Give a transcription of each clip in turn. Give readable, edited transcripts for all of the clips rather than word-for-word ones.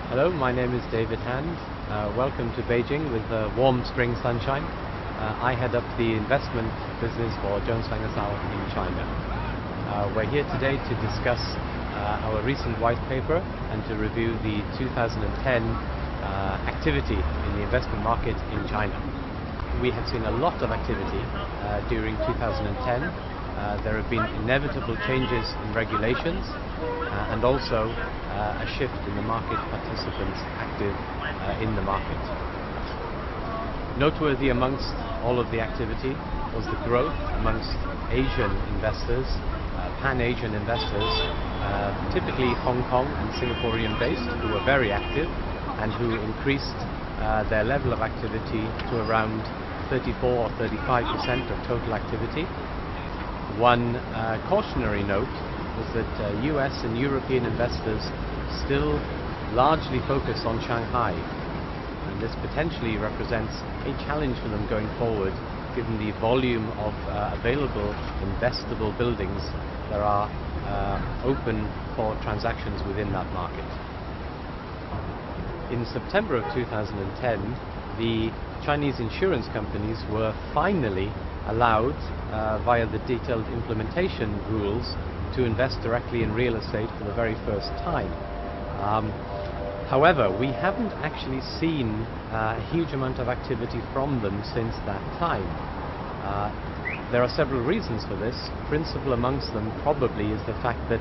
Hello, my name is David Hand. Welcome to Beijing with warm spring sunshine. I head up the investment business for Jones Lang LaSalle in China. We're here today to discuss our recent white paper and to review the 2010 activity in the investment market in China. We have seen a lot of activity during 2010. There have been inevitable changes in regulations and also a shift in the market participants active in the market. Noteworthy amongst all of the activity was the growth amongst Asian investors, Pan-Asian investors, typically Hong Kong and Singaporean based, who were very active and who increased their level of activity to around 34 or 35% of total activity. One cautionary note was that US and European investors still largely focus on Shanghai, and this potentially represents a challenge for them going forward given the volume of available investable buildings that are open for transactions within that market. In September of 2010, the Chinese insurance companies were finally allowed via the detailed implementation rules to invest directly in real estate for the very first time. However, we haven't actually seen a huge amount of activity from them since that time. There are several reasons for this. Principal amongst them probably is the fact that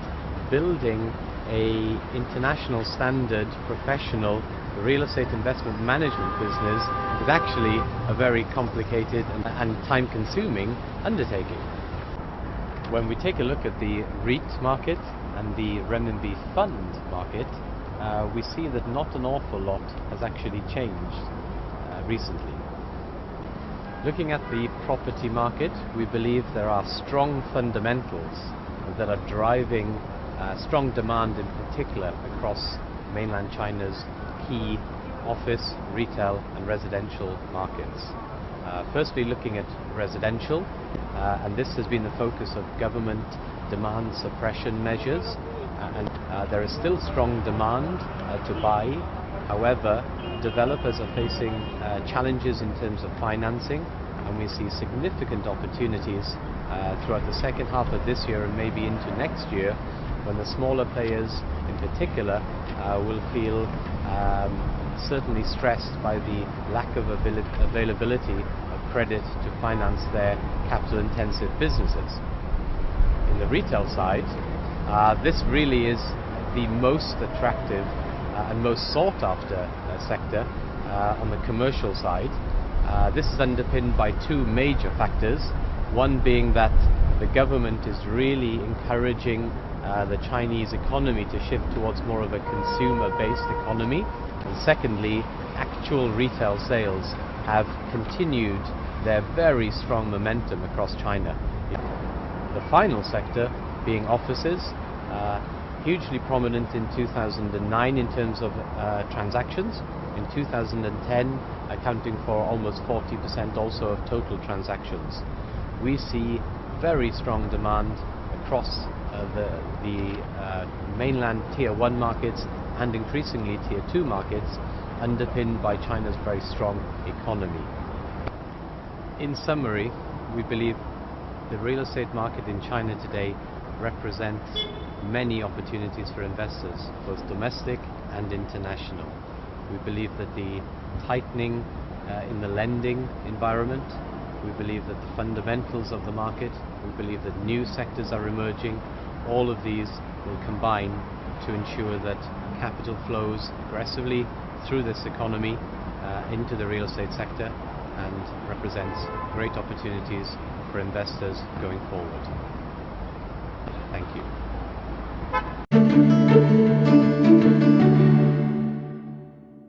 building a international standard professional real estate investment management business is actually a very complicated and time-consuming undertaking. When we take a look at the REIT market and the renminbi fund market, we see that not an awful lot has actually changed recently. Looking at the property market, we believe there are strong fundamentals that are driving strong demand in particular across mainland China's key office, retail and residential markets. Firstly, looking at residential, and this has been the focus of government demand suppression measures, and there is still strong demand to buy. However, developers are facing challenges in terms of financing, and we see significant opportunities throughout the second half of this year and maybe into next year, when the smaller players in particular will feel certainly stressed by the lack of availability of credit to finance their capital-intensive businesses. In the retail side, this really is the most attractive and most sought-after sector on the commercial side. This is underpinned by two major factors, one being that the government is really encouraging the Chinese economy to shift towards more of a consumer-based economy, and secondly, actual retail sales have continued their very strong momentum across China. The final sector being offices, hugely prominent in 2009 in terms of transactions, in 2010 accounting for almost 40% also of total transactions. We see very strong demand across the mainland Tier 1 markets and increasingly Tier 2 markets, underpinned by China's very strong economy. In summary, we believe the real estate market in China today represents many opportunities for investors, both domestic and international. We believe that the tightening in the lending environment, we believe that the fundamentals of the market, we believe that new sectors are emerging. All of these will combine to ensure that capital flows aggressively through this economy into the real estate sector and represents great opportunities for investors going forward. Thank you.